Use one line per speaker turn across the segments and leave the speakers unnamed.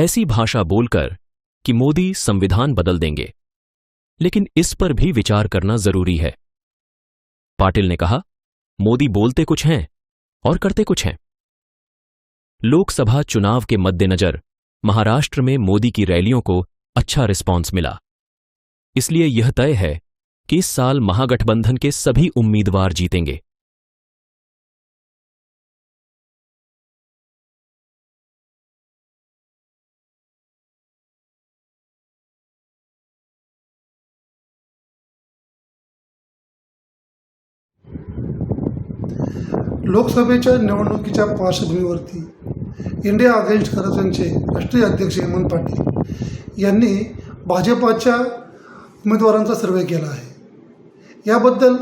ऐसी भाषा बोलकर कि मोदी संविधान बदल देंगे, लेकिन इस पर भी विचार करना जरूरी है। पाटिल ने कहा, मोदी बोलते कुछ हैं और करते कुछ हैं। लोकसभा चुनाव के मद्देनजर महाराष्ट्र में मोदी की रैलियों को अच्छा रिस्पॉन्स मिला, इसलिए यह तय है कि इस साल महागठबंधन के सभी उम्मीदवार जीतेंगे।
लोकसभेच्या निवडणुकीच्या पार्श्वभूमीवरती इंडिया अगेन्स्ट करप्शनचे राष्ट्रीय अध्यक्ष हेमंत पाटील यांनी भाजपाच्या उमेदवारांचा सर्वे केला आहे। याबद्दल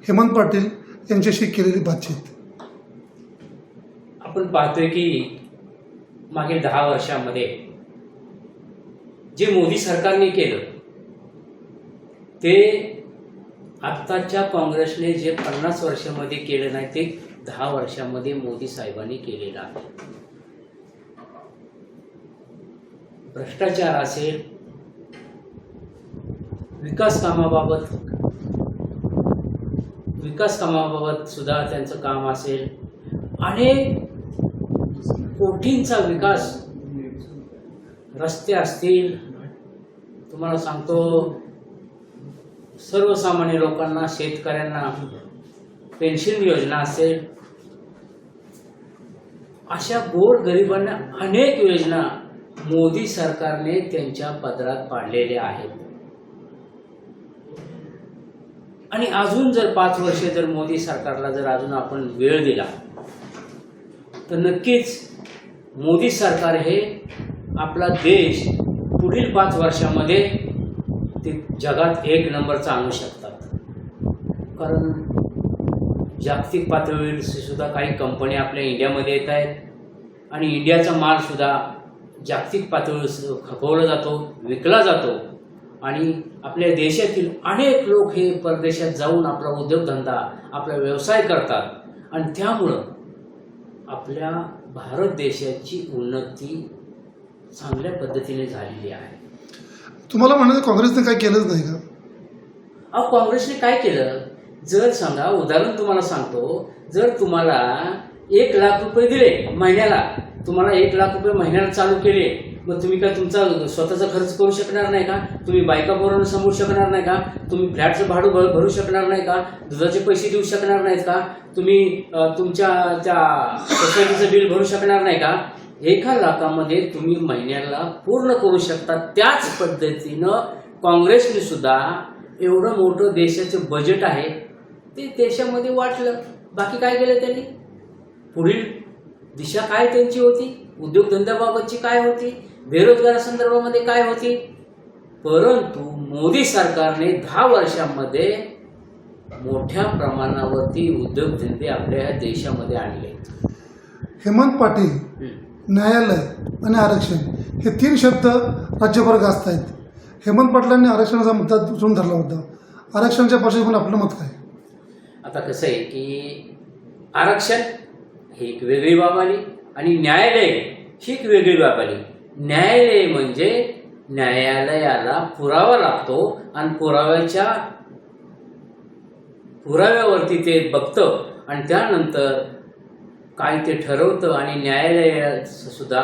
हेमंत पाटील यांच्याशी केलेली बातचीत।
आपण पाहतोय की मागील 10 वर्षांमध्ये जे मोदी सरकारने केलं ते आत्ताच्या काँग्रेसने जे 50 वर्षांमध्ये केलं नाही ते 10 वर्षांमध्ये मोदी साहेबांनी केलेलं आहे। भ्रष्टाचार असेल, विकास कामाबाबत सुद्धा त्यांचं काम असेल, अनेक कोटींचा विकास, रस्ते असतील, तुम्हाला सांगतो सर्वसामान्य लोकांना, शेतकऱ्यांना पेन्शन योजना असेल, अशा गोरगरिबांना अनेक योजना मोदी सरकारने त्यांच्या पदरात पाडलेल्या आहेत। आणि अजून जर 5 वर्षे जर मोदी सरकारला जर अजून आपण वेळ दिला तर नक्कीच मोदी सरकार हे आपला देश पुढील 5 वर्षांमध्ये ते जगात 1 नंबरचा आणू शकतात। कारण जागतिक पातळीवर सुद्धा काही कंपन्या आपल्या इंडियामध्ये येत आहेत आणि इंडियाचा माल सुद्धा जागतिक पातळीवर खपवला जातो, विकला जातो आणि आपल्या देशातील अनेक लोक हे परदेशात जाऊन आपला उद्योगधंदा, आपला व्यवसाय करतात आणि त्यामुळं आपल्या भारत देशाची उन्नती चांगल्या पद्धतीने झालेली आहे।
तुम्हाला म्हणायचं काँग्रेसने काय केलंच नाही का?
अहो, काँग्रेसने काय केलं? जर सांगा, उदाहरण तुम्हाला सांगतो, जर तुम्हाला 1 लाख रुपये दिले महिन्याला, तुम्हाला 1 लाख रुपये महिन्याला चालू केले, मग तुम्ही काय तुमचा स्वतःचा खर्च करू शकणार नाही का? तुम्ही बायका पोरांना सांभाळू शकणार नाही का? तुम्ही फ्लॅटचं भाडं भरू शकणार नाही का? दुधाचे पैसे देऊ शकणार नाहीत का? तुम्ही तुमच्या त्या सोसायटीचं बिल भरू शकणार नाही का? 1 लाखामध्ये तुम्ही महिन्याला पूर्ण करू शकता। त्याच पद्धतीनं काँग्रेसने सुद्धा एवढं मोठं देशाचं बजेट आहे ते देशामध्ये वाटलं। बाकी काय केलं त्यांनी? पुढील दिशा काय त्यांची होती? उद्योगधंद्याबाबतची काय होती? बेरोजगारासंदर्भामध्ये काय होती? परंतु मोदी सरकारने 10 वर्षांमध्ये मोठ्या प्रमाणावरती उद्योगधंदे आपल्या देशामध्ये आणले।
हेमंत पाटील, न्यायालय आणि आरक्षण हे 3 शब्द राज्यभर गाजत आहेत। हेमंत पाटलांनी आरक्षणाचा मुद्दा उचलून धरला होता। आरक्षणाच्या पार्श्वभूमीवर आपलं मत काय?
आता कसं आहे की आरक्षण ही एक वेगळी बाब आली आणि न्यायालय ही एक वेगळी बाब आली। न्यायालय म्हणजे न्यायालयाला पुरावा लागतो आणि पुराव्यावरती ते बघतं आणि त्यानंतर काय ते ठरवतं आणि न्यायालय सुद्धा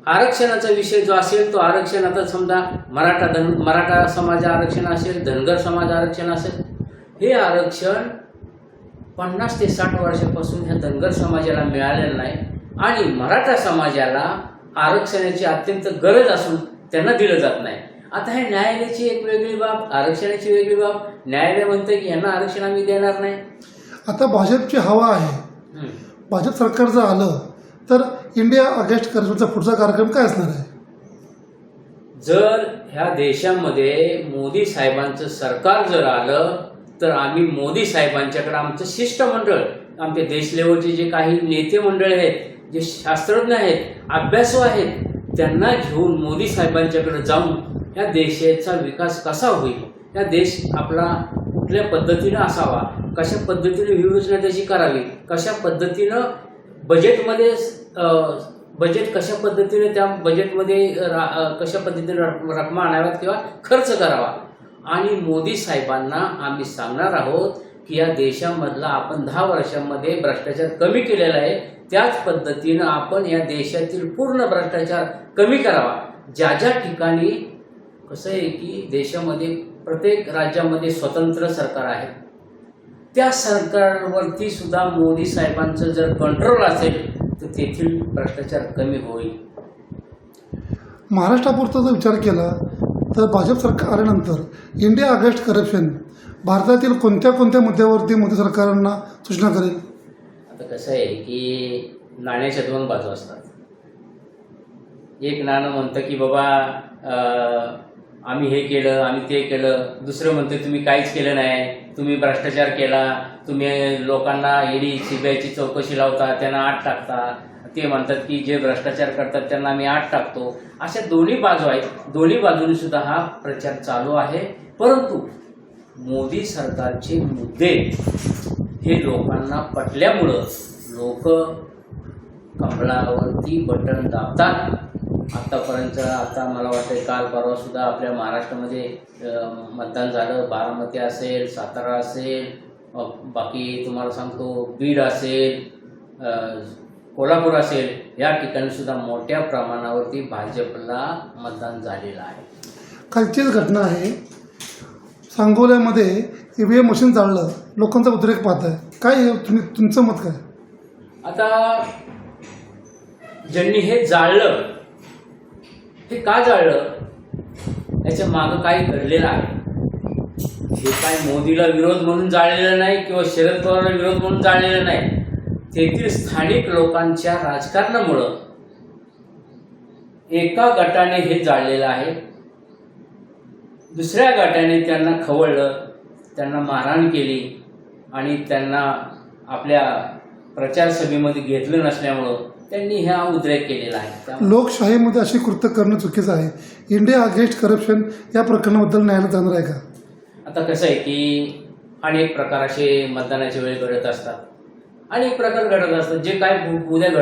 आरक्षणाचा विषय जो असेल तो आरक्षण, आता समजा मराठा समाज आरक्षण असेल, धनगर समाज आरक्षण असेल, हे आरक्षण 50 ते 60 वर्षापासून ह्या धनगर समाजाला मिळालेलं नाही आणि मराठा समाजाला आरक्षणाची अत्यंत गरज असून त्यांना दिलं जात नाही। आता हे न्यायालयाची एक वेगळी बाब, आरक्षणाची वेगळी बाब। न्यायालय म्हणतं की यांना आरक्षण आम्ही देणार नाही।
आता भाजपची हवा आहे, भाजप सरकार जर आलं तर इंडिया अगेन्स्ट करप्शनचा पुढचा कार्यक्रम काय असणार आहे?
जर ह्या देशामध्ये मोदी साहेबांचं सरकार जर आलं तर आम्ही मोदी साहेबांच्याकडे आमचं शिष्टमंडळ, आमच्या देश लेवलचे जे काही नेते मंडळ आहेत, जे शास्त्रज्ञ आहेत, अभ्यासू आहेत, त्यांना घेऊन मोदी साहेबांच्याकडे जाऊन या देशाचा विकास कसा होईल, या देश आपला कुठल्या पद्धतीनं असावा, कशा पद्धतीने व्यूहरचना त्याची करावी, कशा पद्धतीनं बजेटमध्ये बजेट कशा पद्धतीने त्या बजेटमध्ये कशा पद्धतीने रकमा आणाव्यात किंवा खर्च करावा. आणि मोदी साहेबांना आम्ही सांगणार आहोत की या देशामधला आपण 10 वर्षांमध्ये भ्रष्टाचार कमी केलेला आहे, त्याच पद्धतीनं आपण या देशातील पूर्ण भ्रष्टाचार कमी करावा. ज्या ज्या ठिकाणी कसं आहे की देशामध्ये प्रत्येक राज्यामध्ये स्वतंत्र सरकार आहे, त्या सरकारवरती सुद्धा मोदी साहेबांचं जर कंट्रोल असेल तर तेथील भ्रष्टाचार कमी होईल.
महाराष्ट्रापुरता जर विचार केला तर भाजप सरकार आल्यानंतर इंडिया अगेन्स्ट करप्शन भारतातील कोणत्या कोणत्या मुद्द्यावरती मोदी सरकारांना सूचना करेल?
आता कसं आहे की नाण्याच्या 2 बाजू असतात. एक नाणं म्हणतं की बाबा आम्ही हे केलं, आम्ही ते केलं. दुसरं म्हणतं तुम्ही काहीच केलं नाही, तुम्ही भ्रष्टाचार केला, तुम्ही लोकांना ईडी सीबीआयची चौकशी लावता, त्यांना आत टाकता. ते म्हणतात की जे भ्रष्टाचार करतात त्यांना आम्ही आत टाकतो. अशा दोन्ही बाजू आहेत. दोन्ही बाजूंनी सुद्धा हा प्रचार चालू आहे. परंतु मोदी सरकारचे मुद्दे हे लोकांना पटल्यामुळं लोक कमळावरती बटन दाबतात. आतापर्यंत आता मला वाटतं काल परवा सुद्धा आपल्या महाराष्ट्रामध्ये मतदान झालं. बारामती असेल, सातारा असेल, बाकी तुम्हाला सांगतो बीड असेल, कोल्हापूर असेल, या ठिकाणी सुद्धा मोठ्या प्रमाणावरती भाजपला मतदान झालेलं आहे.
कालचीच घटना आहे, सांगोल्यामध्ये EVM मशीन जाळलं, लोकांचा उद्रेक पाहत आहे. काय तुमचं मत काय?
आता ज्यांनी हे जाळलं, हे का जाळलं याच्या मागं काय घडलेलं आहे. हे काय मोदीला विरोध म्हणून जाळलेलं नाही किंवा शरद पवारला विरोध म्हणून जाळलेलं नाही. तेथील स्थानिक लोकांच्या राजकारणामुळं एका गटाने हे जाळलेलं आहे. दुसऱ्या गटाने त्यांना खवळलं, त्यांना मारहाण केली आणि त्यांना आपल्या प्रचार सभेमध्ये घेतलं नसल्यामुळं त्यांनी हा उद्रेक केलेला आहे.
लोकशाहीमध्ये अशी कृत्य करणं चुकीचं आहे. इंडिया अगेन्स्ट करप्शन या प्रकरणाबद्दल न्यायालयात जाणार आहे का?
आता कसं आहे की अनेक प्रकार असे मतदानाच्या वेळी घडत असतात, अनेक प्रकार घडत असतात. जे काय उद्या